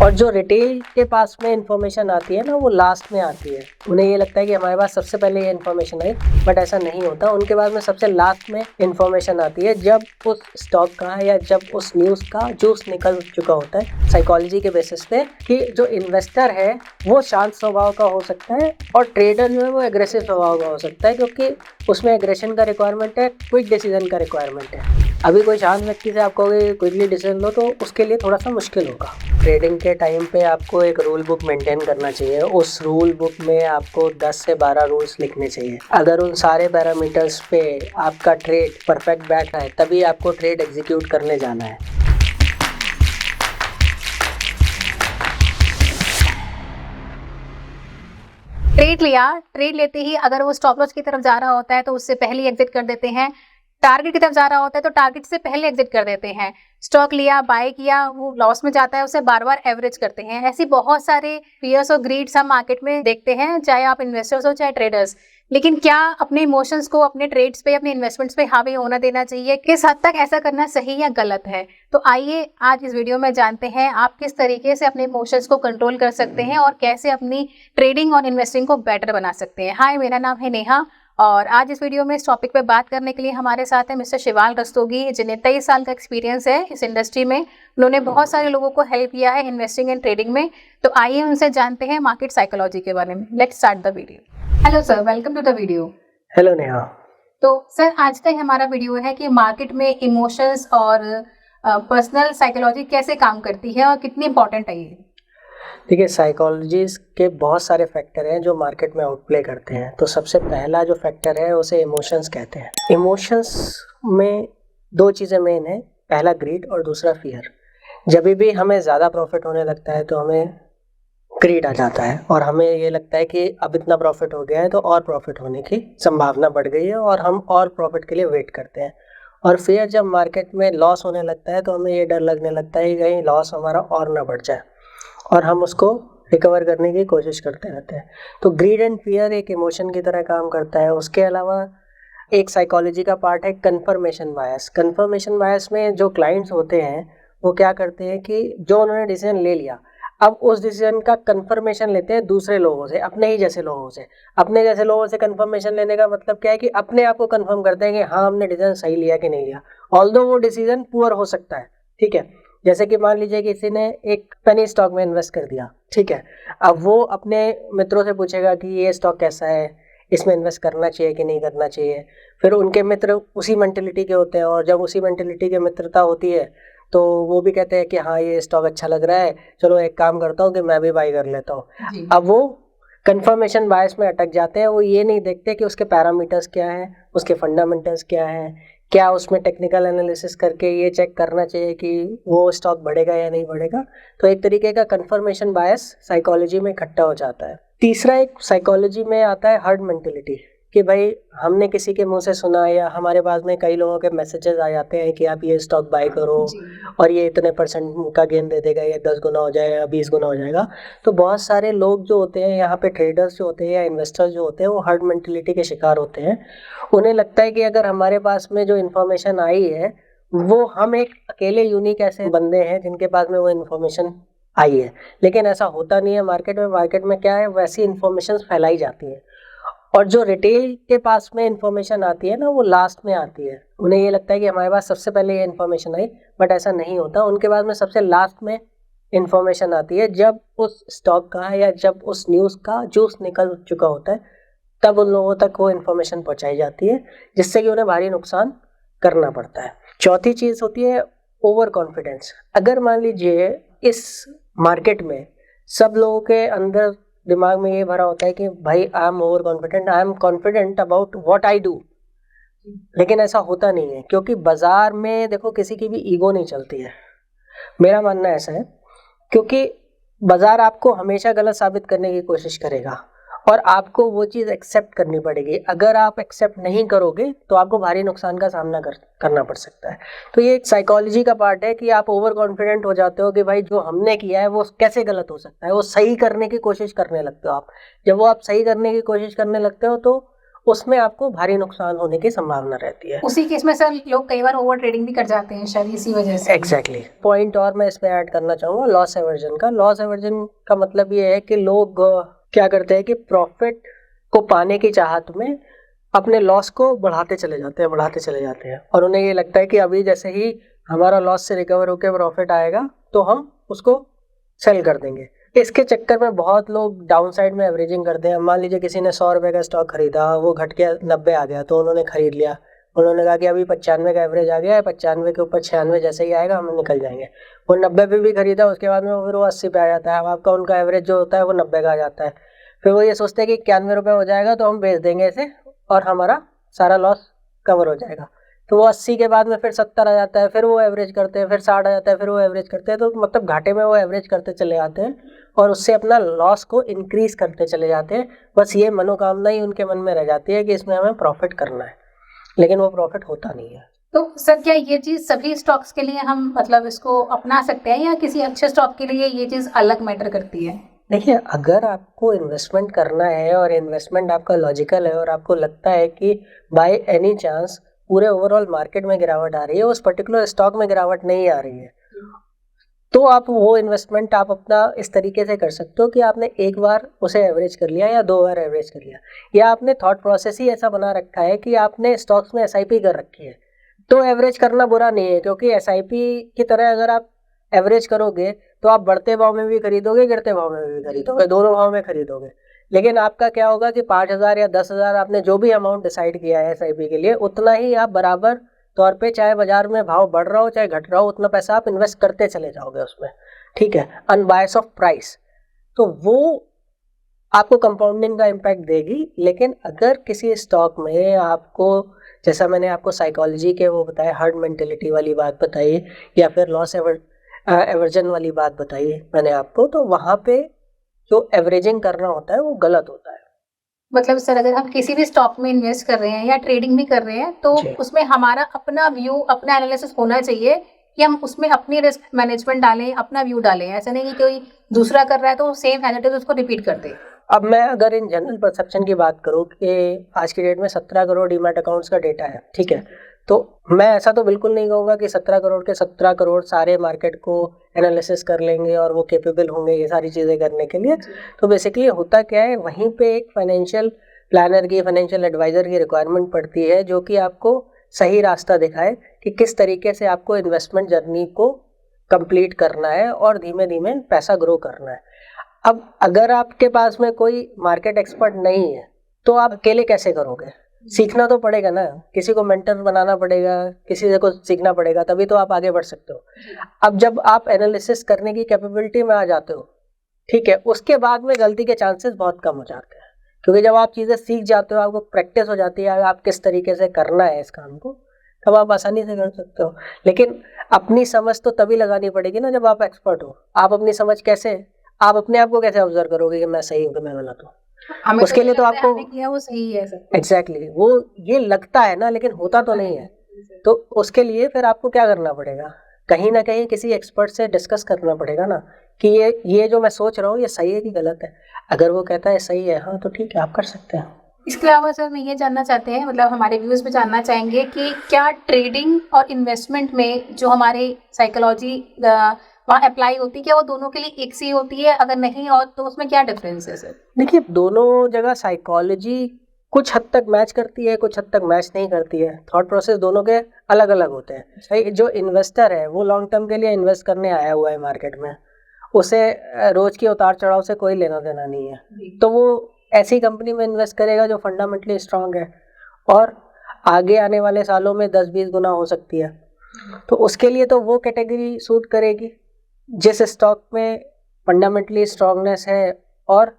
और जो रिटेल के पास में इंफॉर्मेशन आती है ना, वो लास्ट में आती है। उन्हें ये लगता है कि हमारे पास सबसे पहले ये इन्फॉर्मेशन आई, बट ऐसा नहीं होता। उनके पास में सबसे लास्ट में इन्फॉर्मेशन आती है, जब उस स्टॉक का या जब उस न्यूज़ का जूस निकल चुका होता है साइकोलॉजी के बेसिस पे, कि जो इन्वेस्टर है वो शांत स्वभाव का हो सकता है और ट्रेडर जो है वो एग्रेसिव स्वभाव का हो सकता है, क्योंकि उसमें एग्रेशन का रिक्वायरमेंट है, क्विक डिसीजन का रिक्वायरमेंट है। अभी कोई शांत व्यक्ति से आप कहोगे क्विकली डिसीजन लो, तो उसके लिए थोड़ा सा मुश्किल होगा। ट्रेडिंग के टाइम पे आपको एक रूल बुक मेंटेन करना चाहिए। उस रूल बुक में आपको 10 से 12 रूल्स लिखने चाहिए। अगर उन सारे पैरामीटर्स पे आपका ट्रेड परफेक्ट बैठ रहा है, तभी आपको ट्रेड एग्जीक्यूट करने जाना है। ट्रेड लेते ही अगर वो स्टॉप लॉस की तरफ जा रहा होता है तो उससे पहले एग्जिट कर देते हैं। टारगेट की तरफ जा रहा होता है तो टारगेट से पहले एग्जिट कर देते हैं। स्टॉक लिया, बाय किया, वो लॉस में जाता है, उसे बार बार एवरेज करते हैं। ऐसी बहुत सारे फियर्स और ग्रीड्स हम मार्केट में देखते हैं, चाहे आप इन्वेस्टर्स हो चाहे ट्रेडर्स। लेकिन क्या अपने इमोशंस को अपने ट्रेड्स पे, अपने इन्वेस्टमेंट्स पे हावी होना देना चाहिए? किस हद तक ऐसा करना सही या गलत है? तो आइए आज इस वीडियो में जानते हैं आप किस तरीके से अपने इमोशंस को कंट्रोल कर सकते हैं और कैसे अपनी ट्रेडिंग और इन्वेस्टिंग को बेटर बना सकते हैं। हाय, मेरा नाम है नेहा और आज इस वीडियो में इस टॉपिक पे बात करने के लिए हमारे साथ है मिस्टर शिवाल रस्तोगी, जिन्हें 23 साल का एक्सपीरियंस है इस इंडस्ट्री में। उन्होंने बहुत सारे लोगों को हेल्प किया है इन्वेस्टिंग एंड ट्रेडिंग में। तो आइए उनसे जानते हैं मार्केट साइकोलॉजी के बारे में। Let's start the video. Hello sir, welcome to the video. Hello Neha. तो सर, आज का हमारा वीडियो है कि मार्केट में इमोशंस और पर्सनल साइकोलॉजी कैसे काम करती है और कितनी इंपॉर्टेंट है ये। देखिए, साइकोलॉजीज के बहुत सारे फैक्टर हैं जो मार्केट में आउटप्ले करते हैं। तो सबसे पहला जो फैक्टर है उसे इमोशंस कहते हैं। इमोशंस में दो चीज़ें मेन है, पहला ग्रीड और दूसरा फियर। जब भी हमें ज़्यादा प्रॉफिट होने लगता है तो हमें ग्रीड आ जाता है और हमें ये लगता है कि अब इतना प्रॉफिट हो गया है तो और प्रॉफिट होने की संभावना बढ़ गई है और हम और प्रॉफिट के लिए वेट करते हैं। और फिर जब मार्केट में लॉस होने लगता है तो हमें ये डर लगने लगता है कि कहीं लॉस हमारा और ना बढ़ जाए, और हम उसको रिकवर करने की कोशिश करते रहते हैं। तो ग्रीड एंड फियर एक इमोशन की तरह काम करता है। उसके अलावा एक साइकोलॉजी का पार्ट है कंफर्मेशन बायस। कंफर्मेशन बायस में जो क्लाइंट्स होते हैं वो क्या करते हैं कि जो उन्होंने डिसीजन ले लिया, अब उस डिसीजन का कंफर्मेशन लेते हैं दूसरे लोगों से, अपने ही जैसे लोगों से। अपने जैसे लोगों से कंफर्मेशन लेने का मतलब क्या है कि अपने आप को कंफर्म करते हैं कि हाँ, हमने डिसीजन सही लिया कि नहीं लिया, ऑल्दो वो डिसीजन पुअर हो सकता है। ठीक है, जैसे कि मान लीजिए किसी ने एक पेनी स्टॉक में इन्वेस्ट कर दिया। ठीक है, अब वो अपने मित्रों से पूछेगा कि ये स्टॉक कैसा है, इसमें इन्वेस्ट करना चाहिए कि नहीं करना चाहिए। फिर उनके मित्र उसी मेंटेलिटी के होते हैं, और जब उसी मेंटेलिटी की मित्रता होती है तो वो भी कहते हैं कि हाँ, ये स्टॉक अच्छा लग रहा है, चलो एक काम करता हूँ कि मैं भी बाई कर लेता हूँ। अब वो कंफर्मेशन बायस में अटक जाते हैं। वो ये नहीं देखते कि उसके पैरामीटर्स क्या हैं, उसके फंडामेंटल्स क्या हैं, क्या उसमें टेक्निकल एनालिसिस करके ये चेक करना चाहिए कि वो स्टॉक बढ़ेगा या नहीं बढ़ेगा। तो एक तरीके का कंफर्मेशन बायस साइकोलॉजी में इकट्ठा हो जाता है। तीसरा एक साइकोलॉजी में आता है हर्ड मेंटेलिटी, कि भाई हमने किसी के मुंह से सुना या हमारे पास में कई लोगों के मैसेजेस आ जाते हैं कि आप ये स्टॉक बाय करो और ये इतने परसेंट का गेन दे देगा, ये 10 गुना हो जाएगा, 20 गुना हो जाएगा। तो बहुत सारे लोग जो होते हैं यहाँ पे, ट्रेडर्स जो होते हैं या इन्वेस्टर्स जो होते हैं, वो हर्ड मेंटेलिटी के शिकार होते हैं। उन्हें लगता है कि अगर हमारे पास में जो इन्फॉर्मेशन आई है, वो हम एक अकेले यूनिक ऐसे बंदे हैं जिनके पास में वो इन्फॉर्मेशन आई है। लेकिन ऐसा होता नहीं है। मार्केट में क्या है, वैसी इन्फॉर्मेशन फैलाई जाती है। और जो रिटेल के पास में इंफॉर्मेशन आती है ना, वो लास्ट में आती है। उन्हें ये लगता है कि हमारे पास सबसे पहले ये इन्फॉर्मेशन आई, बट ऐसा नहीं होता। उनके पास में सबसे लास्ट में इन्फॉर्मेशन आती है, जब उस स्टॉक का या जब उस न्यूज़ का जूस निकल चुका होता है, तब उन लोगों तक वो इन्फॉर्मेशन पहुंचाई जाती है, जिससे कि उन्हें भारी नुकसान करना पड़ता है। चौथी चीज़ होती है ओवर कॉन्फिडेंस। अगर मान लीजिए इस मार्केट में सब लोगों के अंदर दिमाग में ये भरा होता है कि भाई I am over confident, I am confident about what I do, लेकिन ऐसा होता नहीं है। क्योंकि बाजार में देखो, किसी की भी ईगो नहीं चलती है। मेरा मानना ऐसा है, क्योंकि बाजार आपको हमेशा गलत साबित करने की कोशिश करेगा और आपको वो चीज़ एक्सेप्ट करनी पड़ेगी। अगर आप एक्सेप्ट नहीं करोगे तो आपको भारी नुकसान का सामना करना पड़ सकता है। तो ये एक साइकोलॉजी का पार्ट है कि आप ओवर कॉन्फिडेंट हो जाते हो कि भाई जो हमने किया है वो कैसे गलत हो सकता है, वो सही करने की कोशिश करने लगते हो आप। जब वो आप सही करने की कोशिश करने लगते हो तो उसमें आपको भारी नुकसान होने की संभावना रहती है। उसी केस में सर लोग कई बार ओवर ट्रेडिंग भी कर जाते हैं शायद इसी वजह से। एग्जैक्टली पॉइंट और मैं इसमें ऐड करना चाहूँगा लॉस एवर्जन का। लॉस एवर्जन का मतलब ये है कि लोग क्या करते हैं कि प्रॉफिट को पाने की चाहत में अपने लॉस को बढ़ाते चले जाते हैं और उन्हें ये लगता है कि अभी जैसे ही हमारा लॉस से रिकवर होकर प्रॉफिट आएगा तो हम उसको सेल कर देंगे। इसके चक्कर में बहुत लोग डाउन साइड में एवरेजिंग करते हैं। मान लीजिए किसी ने 100 रुपये का स्टॉक खरीदा, वो घट के 90 आ गया तो उन्होंने खरीद लिया। उन्होंने कहा कि अभी 95 का एवरेज आ गया है, 95 के ऊपर 96 जैसे ही आएगा हम निकल जाएंगे। वो 90 पे भी खरीदा, उसके बाद में फिर वो 80 पे आ जाता है। अब आपका उनका एवरेज जो होता है वो 90 का आ जाता है। फिर वो ये सोचते हैं कि 91 रुपये हो जाएगा तो हम बेच देंगे इसे और हमारा सारा लॉस कवर हो जाएगा। तो वो 80 के बाद में फिर 70 आ जाता है, फिर वो एवरेज करते हैं, फिर 60 आ जाता है, फिर वो एवरेज करते हैं। तो मतलब घाटे में वो एवरेज करते चले जाते हैं और उससे अपना लॉस को इंक्रीज करते चले जाते हैं। बस ये मनोकामना ही उनके मन में रह जाती है कि इसमें हमें प्रॉफिट करना है, लेकिन वो प्रॉफिट होता नहीं है। तो सर क्या ये चीज सभी स्टॉक्स के लिए हम मतलब इसको अपना सकते हैं या किसी अच्छे स्टॉक के लिए ये चीज अलग मैटर करती है? देखिए, अगर आपको इन्वेस्टमेंट करना है और इन्वेस्टमेंट आपका लॉजिकल है और आपको लगता है कि बाय एनी चांस पूरे ओवरऑल मार्केट में गिरावट आ रही है, उस पर्टिकुलर स्टॉक में गिरावट नहीं आ रही है, तो आप वो इन्वेस्टमेंट आप अपना इस तरीके से कर सकते हो कि आपने एक बार उसे एवरेज कर लिया या 2 बार एवरेज कर लिया, या आपने थॉट प्रोसेस ही ऐसा बना रखा है कि आपने स्टॉक्स में एसआईपी कर रखी है। तो एवरेज करना बुरा नहीं है, क्योंकि एसआईपी की तरह अगर आप एवरेज करोगे तो आप बढ़ते भाव में भी खरीदोगे, गिरते भाव में भी खरीदोगे, दोनों भाव में खरीदोगे। लेकिन आपका क्या होगा कि 5,000 या 10,000 आपने जो भी अमाउंट डिसाइड किया है एसआईपी के लिए, उतना ही आप बराबर तौर पे, चाहे बाजार में भाव बढ़ रहा हो चाहे घट रहा हो, उतना पैसा आप इन्वेस्ट करते चले जाओगे उसमें, ठीक है, अनबायस ऑफ प्राइस। तो वो आपको कंपाउंडिंग का इम्पैक्ट देगी। लेकिन अगर किसी स्टॉक में आपको, जैसा मैंने आपको साइकोलॉजी के वो बताया, हर्ड मेंटेलिटी वाली बात बताई या फिर लॉस एवर्जन वाली बात बताई मैंने आपको, तो वहाँ पे जो एवरेजिंग करना होता है वो गलत होता है। मतलब सर अगर हम किसी भी स्टॉक में इन्वेस्ट कर रहे हैं या ट्रेडिंग भी कर रहे हैं तो जी। उसमें हमारा अपना व्यू, अपना एनालिसिस होना चाहिए कि हम उसमें अपनी रिस्क मैनेजमेंट डालें, अपना व्यू डालें। ऐसा नहीं कि कोई दूसरा कर रहा है तो सेम एनालिटिक्स उसको रिपीट कर दे। अब मैं अगर इन जनरल परसेप्शन की बात करूं कि आज की डेट में 17 करोड़ डीमैट अकाउंट्स का डेटा है, ठीक है, तो मैं ऐसा तो बिल्कुल नहीं कहूँगा कि 17 करोड़ के 17 करोड़ सारे मार्केट को एनालिसिस कर लेंगे और वो कैपेबल होंगे ये सारी चीज़ें करने के लिए। तो बेसिकली होता क्या है, वहीं पे एक फाइनेंशियल प्लानर की, फाइनेंशियल एडवाइज़र की रिक्वायरमेंट पड़ती है जो कि आपको सही रास्ता दिखाए कि किस तरीके से आपको इन्वेस्टमेंट जर्नी को कंप्लीट करना है और धीमे धीमे पैसा ग्रो करना है। अब अगर आपके पास में कोई मार्केट एक्सपर्ट नहीं है तो आप अकेले कैसे करोगे? सीखना तो पड़ेगा ना, किसी को मेंटर बनाना पड़ेगा, किसी से कुछ सीखना पड़ेगा, तभी तो आप आगे बढ़ सकते हो। अब जब आप एनालिसिस करने की कैपेबिलिटी में आ जाते हो, ठीक है, उसके बाद में गलती के चांसेस बहुत कम हो जाते हैं, क्योंकि जब आप चीज़ें सीख जाते हो, आपको प्रैक्टिस हो जाती है आप किस तरीके से करना है इस काम को, तब आप आसानी से कर सकते हो। लेकिन अपनी समझ तो तभी लगानी पड़ेगी ना जब आप एक्सपर्ट हो। आप अपनी समझ कैसे, आप अपने आप को कैसे ऑब्जर्व करोगे कि मैं सही हूँ कि मैं गलत हूँ? उसके लिए तो आपको किया वो सही है सर। एग्जैक्टली वो ये लगता है ना, लेकिन होता तो नहीं है। तो उसके लिए फिर आपको क्या करना पड़ेगा, कहीं ना कहीं किसी एक्सपर्ट से डिस्कस करना पड़ेगा ना कि ये जो मैं सोच रहा हूँ ये सही है कि गलत है। अगर वो कहता है सही है, हाँ तो ठीक है, आप कर सकते हैं। इसके अलावा सर मैं ये जानना चाहते हैं, मतलब हमारे व्यूअर्स भी जानना चाहेंगे कि क्या ट्रेडिंग और इन्वेस्टमेंट में जो हमारे साइकोलॉजी वहाँ अप्लाई होती है, क्या वो दोनों के लिए एक सी होती है? अगर नहीं और तो उसमें क्या डिफरेंस है सर? देखिए, दोनों जगह साइकोलॉजी कुछ हद तक मैच करती है, कुछ हद तक मैच नहीं करती है। थॉट प्रोसेस दोनों के अलग अलग होते हैं। सही, जो इन्वेस्टर है वो लॉन्ग टर्म के लिए इन्वेस्ट करने आया हुआ है मार्केट में, उसे रोज के उतार चढ़ाव से कोई लेना देना नहीं है, तो वो ऐसी कंपनी में इन्वेस्ट करेगा जो फंडामेंटली स्ट्रांग है और आगे आने वाले सालों में 10-20 गुना हो सकती है। तो उसके लिए तो वो कैटेगरी सूट करेगी। जिस स्टॉक में फंडामेंटली स्ट्रांगनेस है और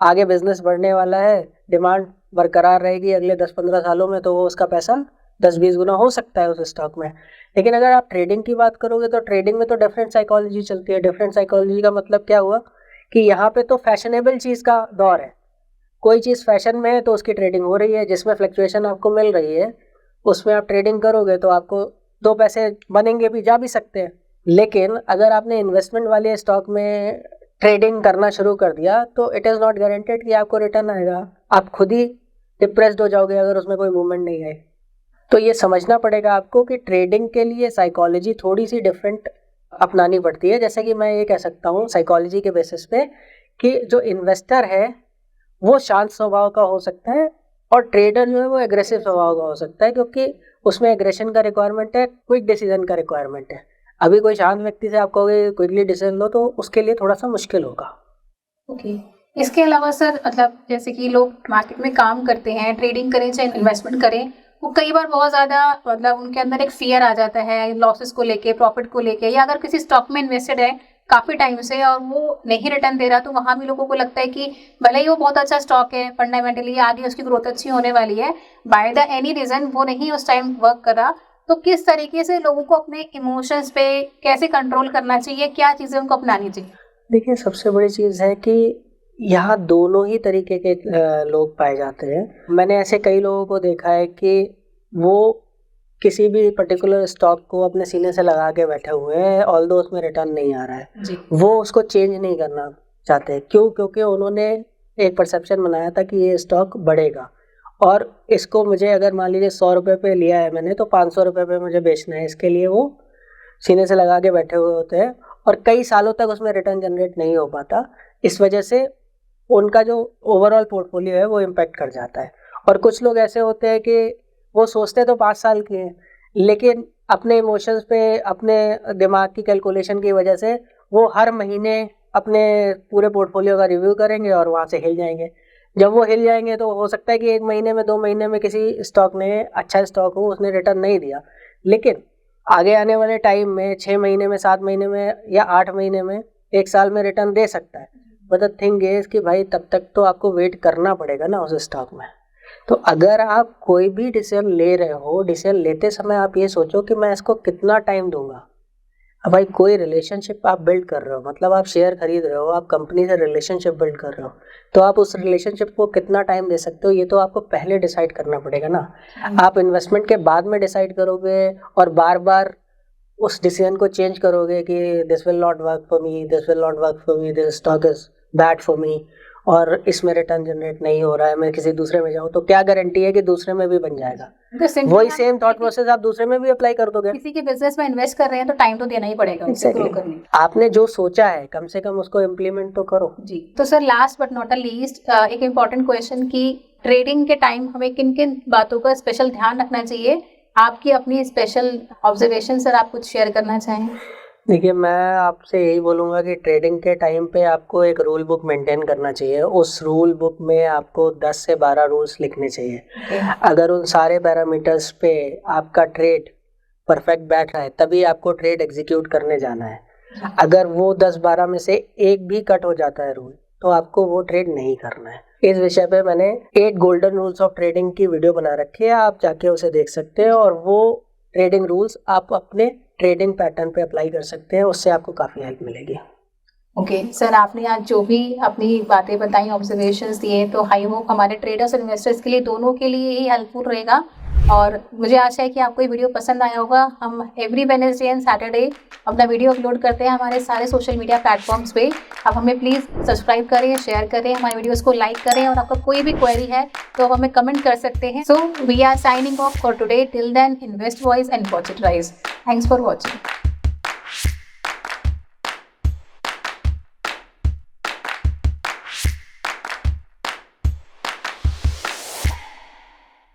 आगे बिजनेस बढ़ने वाला है, डिमांड बरकरार रहेगी अगले 10-15 सालों में, तो वो उसका पैसा 10-20 गुना हो सकता है उस स्टॉक में। लेकिन अगर आप ट्रेडिंग की बात करोगे तो ट्रेडिंग में तो डिफरेंट साइकोलॉजी चलती है। डिफरेंट साइकोलॉजी का मतलब क्या हुआ कि यहाँ पे तो फैशनेबल चीज़ का दौर है, कोई चीज़ फैशन में है तो उसकी ट्रेडिंग हो रही है, जिसमें फ्लक्चुएशन आपको मिल रही है उसमें आप ट्रेडिंग करोगे तो आपको 2 पैसे बनेंगे भी, जा भी सकते हैं। लेकिन अगर आपने इन्वेस्टमेंट वाले स्टॉक में ट्रेडिंग करना शुरू कर दिया तो इट इज़ नॉट गारंटेड कि आपको रिटर्न आएगा। आप खुद ही डिप्रेस्ड हो जाओगे अगर उसमें कोई मूवमेंट नहीं आए। तो ये समझना पड़ेगा आपको कि ट्रेडिंग के लिए साइकोलॉजी थोड़ी सी डिफरेंट अपनानी पड़ती है। जैसे कि मैं ये कह सकता हूँ साइकोलॉजी के बेसिस पे कि जो इन्वेस्टर है वो शांत स्वभाव का हो सकता है और ट्रेडर जो है वो एग्रेसिव स्वभाव का हो सकता है, क्योंकि उसमें एग्रेशन का रिक्वायरमेंट है, क्विक डिसीजन का रिक्वायरमेंट है। अभी कोई शांत व्यक्ति से आप कहोगे क्विकली डिसीजन लो तो उसके लिए थोड़ा सा मुश्किल होगा। ओके इसके अलावा सर मतलब जैसे कि लोग मार्केट में काम करते हैं, ट्रेडिंग करें चाहे इन्वेस्टमेंट करें, वो कई बार बहुत ज़्यादा मतलब उनके अंदर एक फियर आ जाता है लॉसेस को लेके, प्रॉफिट को लेके, या अगर किसी स्टॉक में इन्वेस्टेड है काफ़ी टाइम से और वो नहीं रिटर्न दे रहा, तो वहाँ भी लोगों को लगता है कि भले ही वो बहुत अच्छा स्टॉक है, फंडामेंटली आगे उसकी ग्रोथ अच्छी होने वाली है, बाय द एनी रीज़न वो नहीं उस टाइम वर्क कर रहा, तो किस तरीके से लोगों को अपने इमोशंस पे कैसे कंट्रोल करना चाहिए, क्या चीज़ें उनको अपनानी चाहिए? देखिए, सबसे बड़ी चीज़ है कि यहाँ दोनों ही तरीके के लोग पाए जाते हैं। मैंने ऐसे कई लोगों को देखा है कि वो किसी भी पर्टिकुलर स्टॉक को अपने सीने से लगा के बैठे हुए हैं, ऑल्दो उसमें रिटर्न नहीं आ रहा है, जी वो उसको चेंज नहीं करना चाहते। क्यों? क्योंकि उन्होंने एक परसेप्शन बनाया था कि ये स्टॉक बढ़ेगा और इसको मुझे अगर मान लीजिए 100 रुपये पे लिया है मैंने, तो 500 रुपये पे मुझे बेचना है। इसके लिए वो सीने से लगा के बैठे हुए होते हैं और कई सालों तक उसमें रिटर्न जनरेट नहीं हो पाता। इस वजह से उनका जो ओवरऑल पोर्टफोलियो है वो इम्पैक्ट कर जाता है। और कुछ लोग ऐसे होते हैं कि वो सोचते तो 5 साल के हैं, लेकिन अपने इमोशंस पे, अपने दिमाग की कैलकुलेशन की वजह से वो हर महीने अपने पूरे पोर्टफोलियो का रिव्यू करेंगे और वहाँ से हिल जाएंगे। जब वो हिल जाएंगे तो हो सकता है कि 1 महीने में, 2 महीने में किसी स्टॉक ने, अच्छा स्टॉक हो, उसने रिटर्न नहीं दिया, लेकिन आगे आने वाले टाइम में 6 महीने में, 7 महीने में या 8 महीने में, 1 साल में रिटर्न दे सकता है। बट द थिंग इज कि भाई तब तक तो आपको वेट करना पड़ेगा ना उस स्टॉक में। तो अगर आप कोई भी डिसीजन ले रहे हो, डिसीजन लेते समय आप ये सोचो कि मैं इसको कितना टाइम दूंगा। अब भाई कोई रिलेशनशिप आप बिल्ड कर रहे हो, मतलब आप शेयर खरीद रहे हो, आप कंपनी से रिलेशनशिप बिल्ड कर रहे हो, तो आप उस रिलेशनशिप को कितना टाइम दे सकते हो ये तो आपको पहले डिसाइड करना पड़ेगा ना। आप इन्वेस्टमेंट के बाद में डिसाइड करोगे और बार बार उस डिसीजन को चेंज करोगे कि this will not work for me, this will not work for me, this stock is bad for me और इसमें रिटर्न जनरेट नहीं हो रहा है, मैं किसी दूसरे में जाऊँ, तो क्या गारंटी है कि दूसरे में भी बन जाएगा? वही सेम थॉट प्रोसेस आप दूसरे में भी अप्लाई कर दोगे। किसी के बिजनेस में इन्वेस्ट कर रहे हैं तो टाइम तो देना ही पड़ेगा उसे ग्रो करने। आपने जो सोचा है कम से कम उसको इम्प्लीमेंट तो करो। जी तो sir last but not a least एक इम्पॉर्टेंट क्वेश्चन कि ट्रेडिंग के टाइम हमें किन किन बातों का स्पेशल ध्यान रखना चाहिए, आपकी अपनी स्पेशल ऑब्जर्वेशन सर आप कुछ शेयर करना चाहें? देखिए, मैं आपसे यही बोलूँगा कि ट्रेडिंग के टाइम पे आपको एक रूल बुक मेंटेन करना चाहिए। उस रूल बुक में आपको 10 से 12 रूल्स लिखने चाहिए। अगर उन सारे पैरामीटर्स पे आपका ट्रेड परफेक्ट बैठ रहा है तभी आपको ट्रेड एग्जीक्यूट करने जाना है। अगर वो 10-12 में से एक भी कट हो जाता है रूल, तो आपको वो ट्रेड नहीं करना है। इस विषय पे मैंने 8 गोल्डन रूल्स ऑफ ट्रेडिंग की वीडियो बना रखी है, आप जाके उसे देख सकते हैं और वो ट्रेडिंग रूल्स आप अपने ट्रेडिंग पैटर्न पे अप्लाई कर सकते हैं, उससे आपको काफ़ी हेल्प मिलेगी। ओके सर, आपने आज जो भी अपनी बातें बताई, ऑब्जर्वेशंस दिए, तो आई होप हमारे ट्रेडर्स और इन्वेस्टर्स के लिए, दोनों के लिए ही हेल्पफुल रहेगा और मुझे आशा है कि आपको ये वीडियो पसंद आया होगा। हम एवरी वेडनेसडे एंड सैटरडे अपना वीडियो अपलोड करते हैं हमारे सारे सोशल मीडिया प्लेटफॉर्म्स पे। आप हमें प्लीज़ सब्सक्राइब करें, शेयर करें, हमारे वीडियोस को लाइक करें और आपका कोई भी क्वेरी है तो आप हमें कमेंट कर सकते हैं। So we are signing off for today, till then invest wise and watch it rise. Thanks for watching.